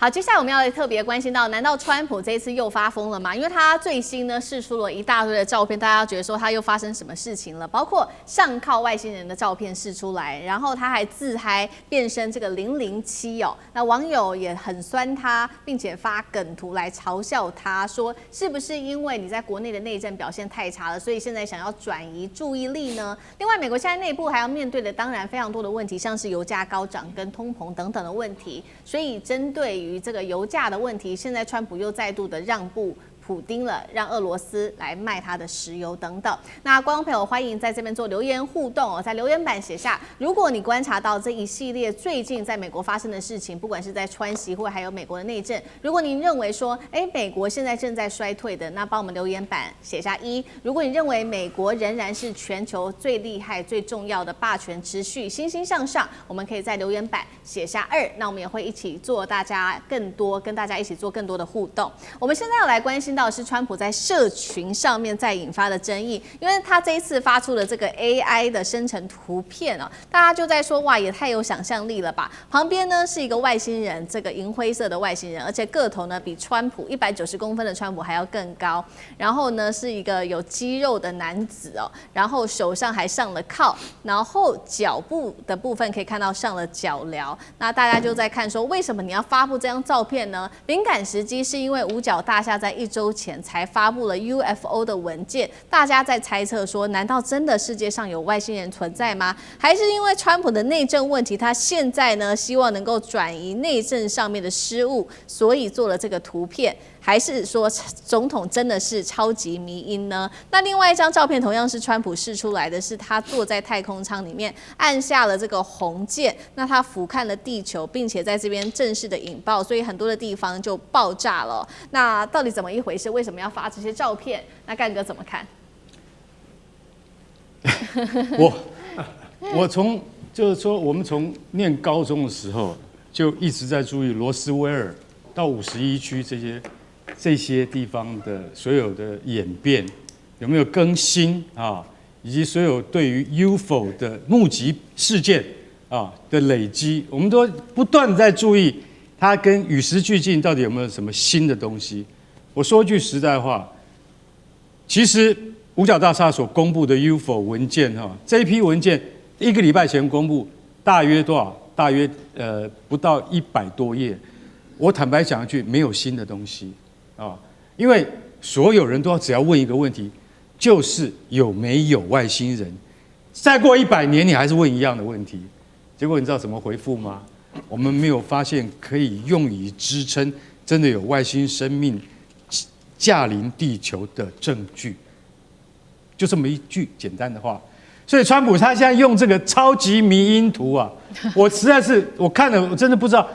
好，接下來我們要特別關心到，難道川普這一次又發瘋了嗎？因為他最新呢釋出了一大堆的照片，大家覺得說他又發生什麼事情了？包括上銬外星人的照片釋出來，然後他還自嗨變身這個007哦。那網友也很酸他，並且發梗圖來嘲笑他，說是不是因為你在國內的內政表現太差了，所以現在想要轉移注意力呢？另外，美國現在內部還要面對的當然非常多的問題，像是油價高漲跟通膨等等的問題，所以針對於這個油價的問題，現在川普又再度的讓步普丁了，讓俄羅斯來賣他的石油等等。那觀眾朋友歡迎在這邊做留言互動哦，在留言板寫下，如果你觀察到這一系列最近在美國發生的事情，不管是在川習或還有美國的內政，如果您認為說，美國現在正在衰退的，那幫我們留言板寫下1；如果你認為美國仍然是全球最厲害、最重要的霸權，持續欣欣向上，我們可以在留言板寫下2。那我們也會一起做跟大家一起做更多的互動。我們現在要來關心到的是川普在社群上面在引發的爭議，因為他這一次發出了這個 AI 的生成圖片哦，大家就在說哇，也太有想象力了吧！旁邊呢是一個外星人，這個銀灰色的外星人，而且個頭呢比川普190公分的川普還要更高，然後呢是一個有肌肉的男子哦，然後手上還上了銬，然後腳部的部分可以看到上了腳鐐。那大家就在看說，為什麼你要發布這張照片呢？敏感時機是因為五角大廈在1周前才發布了 UFO 的文件，大家在猜測說，難道真的世界上有外星人存在嗎？還是因為川普的內政問題，他現在呢希望能夠轉移內政上面的失誤，所以做了這個圖片？還是說總統真的是超級迷因呢？那另外一張照片同樣是川普釋出來的，是他坐在太空艙裡面按下了這個紅鍵，那他俯瞰了地球，並且在這邊正式的引爆，所以很多的地方就爆炸了。那到底怎麼一回事？為什麼要發這些照片？那幹哥怎麼看？我就是說，我們從念高中的時候就一直在注意罗斯威爾到51區這些地方的所有的演變有沒有更新啊，以及所有對於 UFO 的目擊事件的累積，我們都不斷在注意它跟與時俱進到底有沒有什麼新的東西。我說句實在話，其實五角大廈所公布的 UFO 文件這一批文件1個禮拜前公布，大約多少？大約不到100多頁。我坦白講一句，沒有新的東西因為所有人都只要問一個問題，就是有沒有外星人。再過100年，你還是問一樣的問題，結果你知道怎麼回復嗎？我們沒有發現可以用以支撐真的有外星生命駕臨地球的證據，就這麼一句簡單的話。所以川普他現在用這個超級迷因圖我實在是我看了我真的不知道。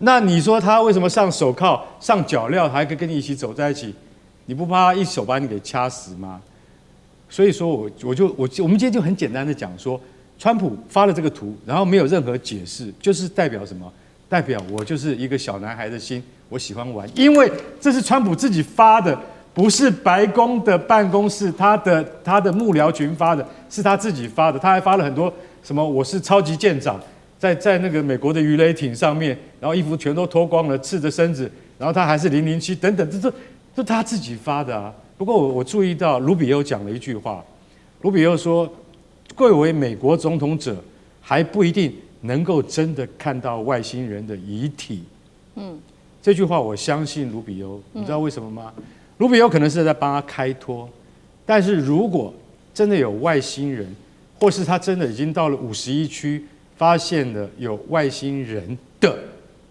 那你說他為什麼上手銬、上腳鐐，還可以跟你一起走在一起？你不怕他一手把你給掐死嗎？所以说我們今天就很簡單的講說，川普發了這個圖，然後沒有任何解釋，就是代表什麼？代表我就是一個小男孩的心，我喜歡玩，因為這是川普自己發的，不是白宮的辦公室他的幕僚群發的，是他自己發的。他還發了很多什麼我是超級艦長。在那個美國的魚雷艇上面，然後衣服全都脫光了，赤着身子，然後他還是007等等，這他自己發的啊。不過我注意到盧比歐講了一句話，盧比歐說，貴為美國總統者還不一定能夠真的看到外星人的遺體。這句話我相信盧比歐，你知道為什麼嗎？盧比歐可能是在幫他開脫，但是如果真的有外星人，或是他真的已經到了51區。發現了有外星人的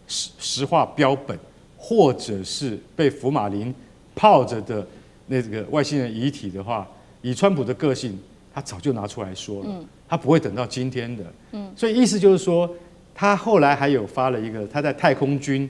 石化標本，或者是被福馬林泡着的那個外星人遺體的話，以川普的個性，他早就拿出來說了，他不會等到今天的。所以意思就是說，他後來還有發了一個他在太空軍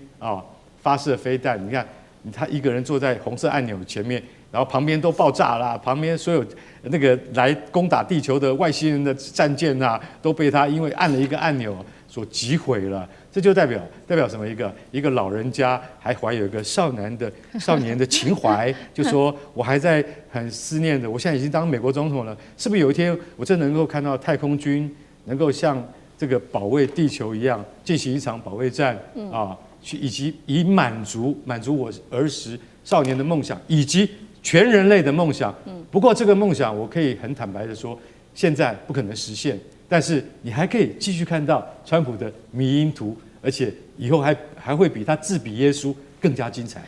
發射飛彈，你看他一個人坐在紅色按鈕前面，然後旁邊都爆炸啦，旁邊所有那個來攻打地球的外星人的戰艦都被他因為按了一個按鈕所擊毀了。這就代表什麼？一個老人家還懷有一個少年的情懷，就說我還在很思念的，我現在已經當美國總統了，是不是有一天我真能夠看到太空軍能夠像這個保衛地球一樣進行一場保衛戰以及以滿足我兒時少年的夢想，以及全人類的夢想。不過這個夢想，我可以很坦白的說，現在不可能實現。但是你還可以繼續看到川普的迷因圖，而且以後還會比他自比耶穌更加精彩。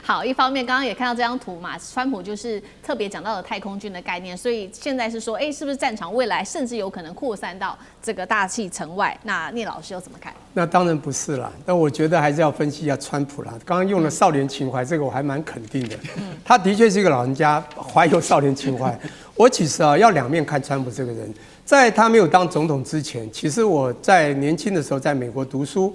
好，一方面刚剛也看到這張圖嘛，川普就是特別講到了太空軍的概念，所以現在是說，是不是戰場未來甚至有可能擴散到這個大氣層外？那聶老師又怎麼看？那當然不是啦，但我覺得還是要分析一下川普啦。剛剛用了少年情懷，這個我還蠻肯定的。他的確是一個老人家，懷有少年情懷。我其實要兩面看川普這個人。在他沒有當總統之前，其實我在年輕的時候在美國讀書，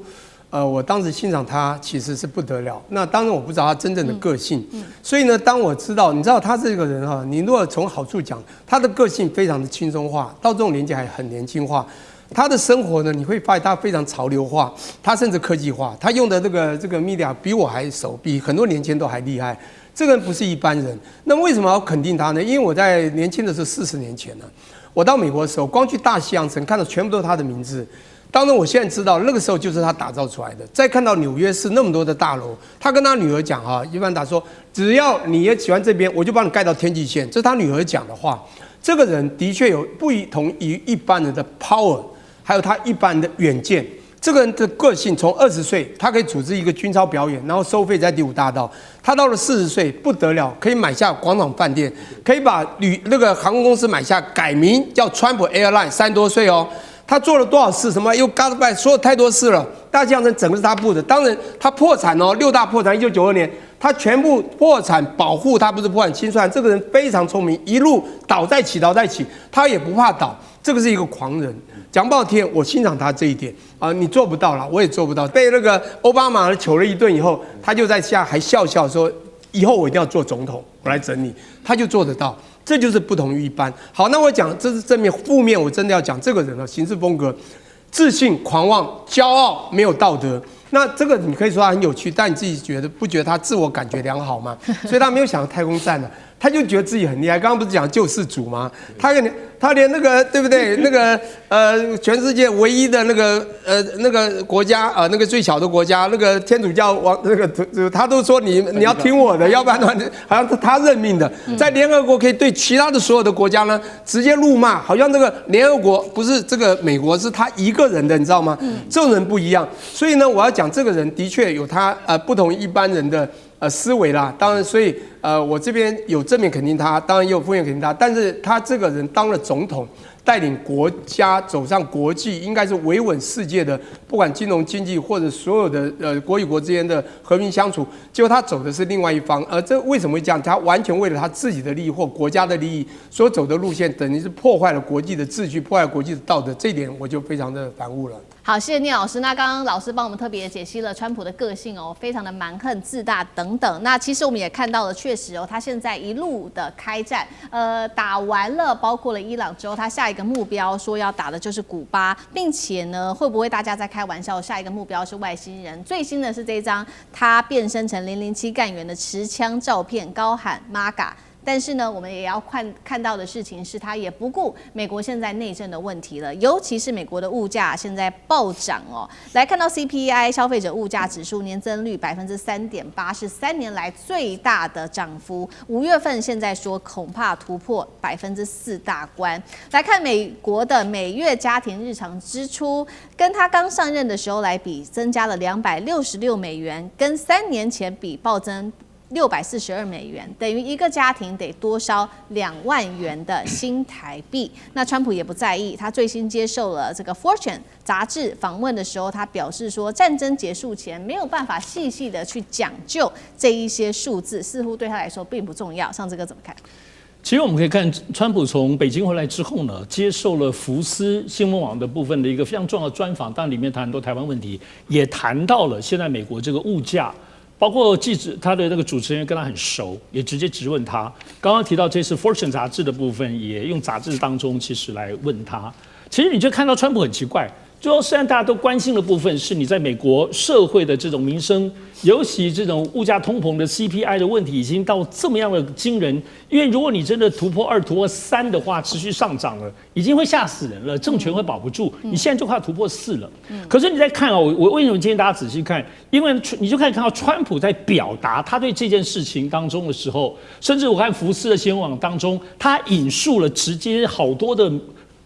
我當時欣賞他其實是不得了。那當然我不知道他真正的個性，所以呢，當我知道，你知道他這個人哈，你如果從好處講，他的個性非常的輕鬆化，到這種年紀還很年輕化。他的生活呢，你會發現他非常潮流化，他甚至科技化，他用的這個 media 比我還熟，比很多年輕人都還厲害。這個人不是一般人。那麼為什麼要肯定他呢？因為我在年輕的時候，40年前呢，我到美國的時候，光去大西洋城看到全部都是他的名字。當然，我現在知道那個時候就是他打造出來的。再看到紐約市那麼多的大樓，他跟他女兒講哈，伊凡達說，只要你也喜歡這邊，我就幫你蓋到天際線。這是他女兒講的話。這個人的確有不同於一般人的 power， 還有他一般的遠見。這個人的個性從20歲，他可以組織一個軍操表演，然後收費在第5大道。他到了40歲不得了，可以買下廣場飯店，可以把那個航空公司買下，改名叫川普 Airline。30多歲哦，他做了多少事？什麼又 God by， 說了太多事了。大西洋城整個是他布的。當然他破產哦，6大破產，1992年他全部破產保護，他不是破產清算。這個人非常聰明，一路倒再起，他也不怕倒。這個是一個狂人。講不好聽，我欣賞他這一點啊，你做不到了，我也做不到。被那個奧巴馬糗了一頓以後，他就在下還笑說，以後我一定要做總統，我來整你，他就做得到。這就是不同於一般。好，那我講這是正面，負面我真的要講這個人啊，行事風格自信、狂妄、驕傲，沒有道德。那這個你可以說他很有趣，但你自己不覺得他自我感覺良好嗎？所以他沒有想到太空站了。他就覺得自己很厲害，剛剛不是講救世主嗎？他連那個對不對？那個全世界唯一的那個國家那個最小的國家，那個天主教王那個他都說你要聽我的，要不然的話好像是他任命的。在聯合國可以對其他的所有的國家呢直接怒罵，好像這個聯合國不是這個美國是他一個人的，你知道嗎？這種人不一樣。所以呢，我要講這個人的確有他不同於一般人的思維啦。當然，所以我這邊有正面肯定他，當然也有負面肯定他。但是他這個人當了總統，帶領國家走上國際，應該是維穩世界的，不管金融經濟或者所有的國與國之間的和平相處。結果他走的是另外一方，這為什麼會這樣？他完全為了他自己的利益或國家的利益所走的路線，等於是破壞了國際的秩序，破壞國際的道德。這一點我就非常的反悟了。好，謝謝聶老師。那剛剛老師幫我們特別解析了川普的個性哦，非常的蠻橫、自大等等。那其實我們也看到了，確實哦，他現在一路的開戰，打完了包括了伊朗之後，他下一個目標說要打的就是古巴，並且呢，會不會大家在開玩笑？下一個目標是外星人。最新的是這一張他變身成007幹員的持槍照片，高喊 MAGA。但是呢，我們也要看到的事情是，他也不顧美國現在內政的問題了，尤其是美國的物價現在暴漲哦。來看到 CPI 消費者物價指數年增率3.8%，是3年來最大的漲幅。5月份現在說恐怕突破4%大關。來看美國的每月家庭日常支出，跟他剛上任的時候來比，增加了$266，跟3年前比暴增$642，等於一個家庭得多燒2萬元的新台幣。那川普也不在意，他最新接受了這個 Fortune 雜誌訪問的時候，他表示說，戰爭結束前沒有辦法細細的去講究這一些數字，似乎對他來說並不重要。上這個怎麼看？其實我們可以看，川普從北京回來之後呢，接受了福斯新聞網的部分的一個非常重要的專訪，當然裡面談很多台灣問題，也談到了現在美國這個物價。包括記者，他的那個主持人跟他很熟，也直接質問他。剛剛提到這次 Fortune 雜誌的部分，也用雜誌當中其實來問他。其實你就看到川普很奇怪，就說雖然大家都關心的部分是你在美國社會的這種民生，尤其這種物價通膨的 CPI 的問題已經到這麼樣的驚人，因為如果你真的突破2、突破3的話，持續上漲了，已經會嚇死人了，政權會保不住。你現在就快突破4了。可是你再看我為什麼今天大家仔細看？因為你就可以看到川普在表達他對這件事情當中的時候，甚至我看福斯的新聞網當中，他引述了直接好多的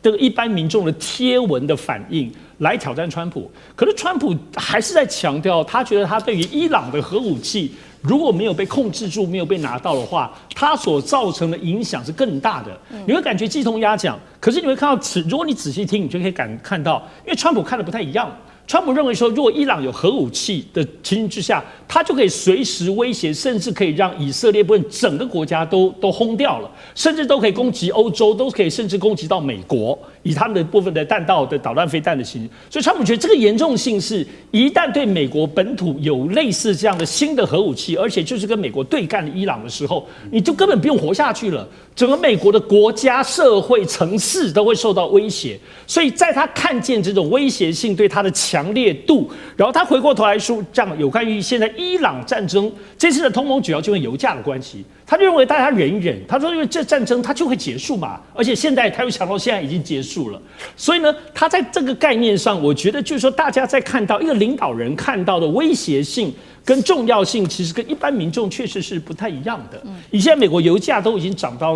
這個一般民眾的貼文的反應來挑戰川普，可是川普還是在強調，他覺得他對於伊朗的核武器如果沒有被控制住、沒有被拿到的話，他所造成的影響是更大的。你會感覺雞同鴨講，可是你會看到，如果你仔細聽，你就可以看到，因為川普看的不太一樣。川普認為說，如果伊朗有核武器的情形之下，他就可以隨時威脅，甚至可以讓以色列部分整個國家都轟掉了，甚至都可以攻擊歐洲，都可以甚至攻擊到美國，以他們的部分的彈道的導彈飛彈的形式。所以川普覺得這個嚴重性是，一旦對美國本土有類似這樣的新的核武器，而且就是跟美國對幹的伊朗的時候，你就根本不用活下去了。整個美國的國家、社會、城市都會受到威脅，所以在他看見這種威脅性對他的強烈度，然後他回過頭來說，這樣有關於現在伊朗戰爭這次的通膨主要就因為油價的關係，他就認為大家忍一忍，他說因為這戰爭它就會結束嘛，而且現在他又強調現在已經結束了，所以呢，他在這個概念上，我覺得就是說大家在看到一個領導人看到的威脅性跟重要性，其實跟一般民眾確實是不太一樣的。以現在美國油價都已經漲到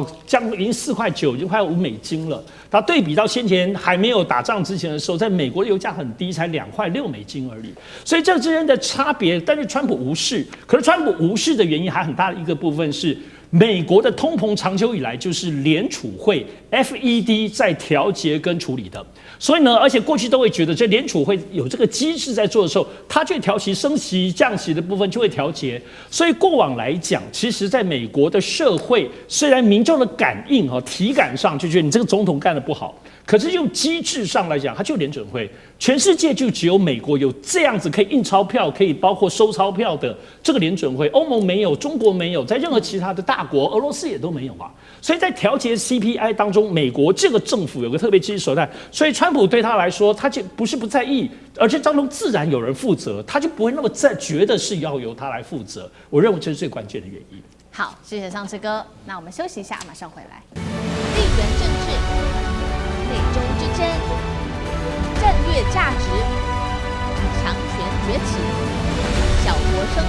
已經4.9塊，已經快5美金了。它對比到先前還沒有打仗之前的時候，在美國的油價很低，才2.6美金而已。所以這之間的差別，但是川普無視。可是川普無視的原因還很大的一個部分是，美國的通膨長久以來就是聯儲會 FED 在調節跟處理的。所以呢，而且過去都會覺得這聯儲會有這個機制在做的時候，它就會調息、升息、降息的部分就會調節。所以過往來講，其實在美國的社會，雖然民眾的感應體感上就覺得你這個總統幹得不好，可是用機制上來講，它就聯準會。全世界就只有美國有這樣子可以印鈔票、可以包括收鈔票的這個聯準會，歐盟沒有，中國沒有，在任何其他的大國，俄羅斯也都沒有啊。所以在調節 CPI 當中，美國這個政府有個特別機制手段，所以川普對他來說，他就不是不在意，而且當中自然有人負責，他就不會那麼覺得是要由他來負責。我認為這是最關鍵的原因。好，謝謝上次哥，那我們休息一下，馬上回來。地緣政治、美中之爭、戰略價值、強權崛起、小國生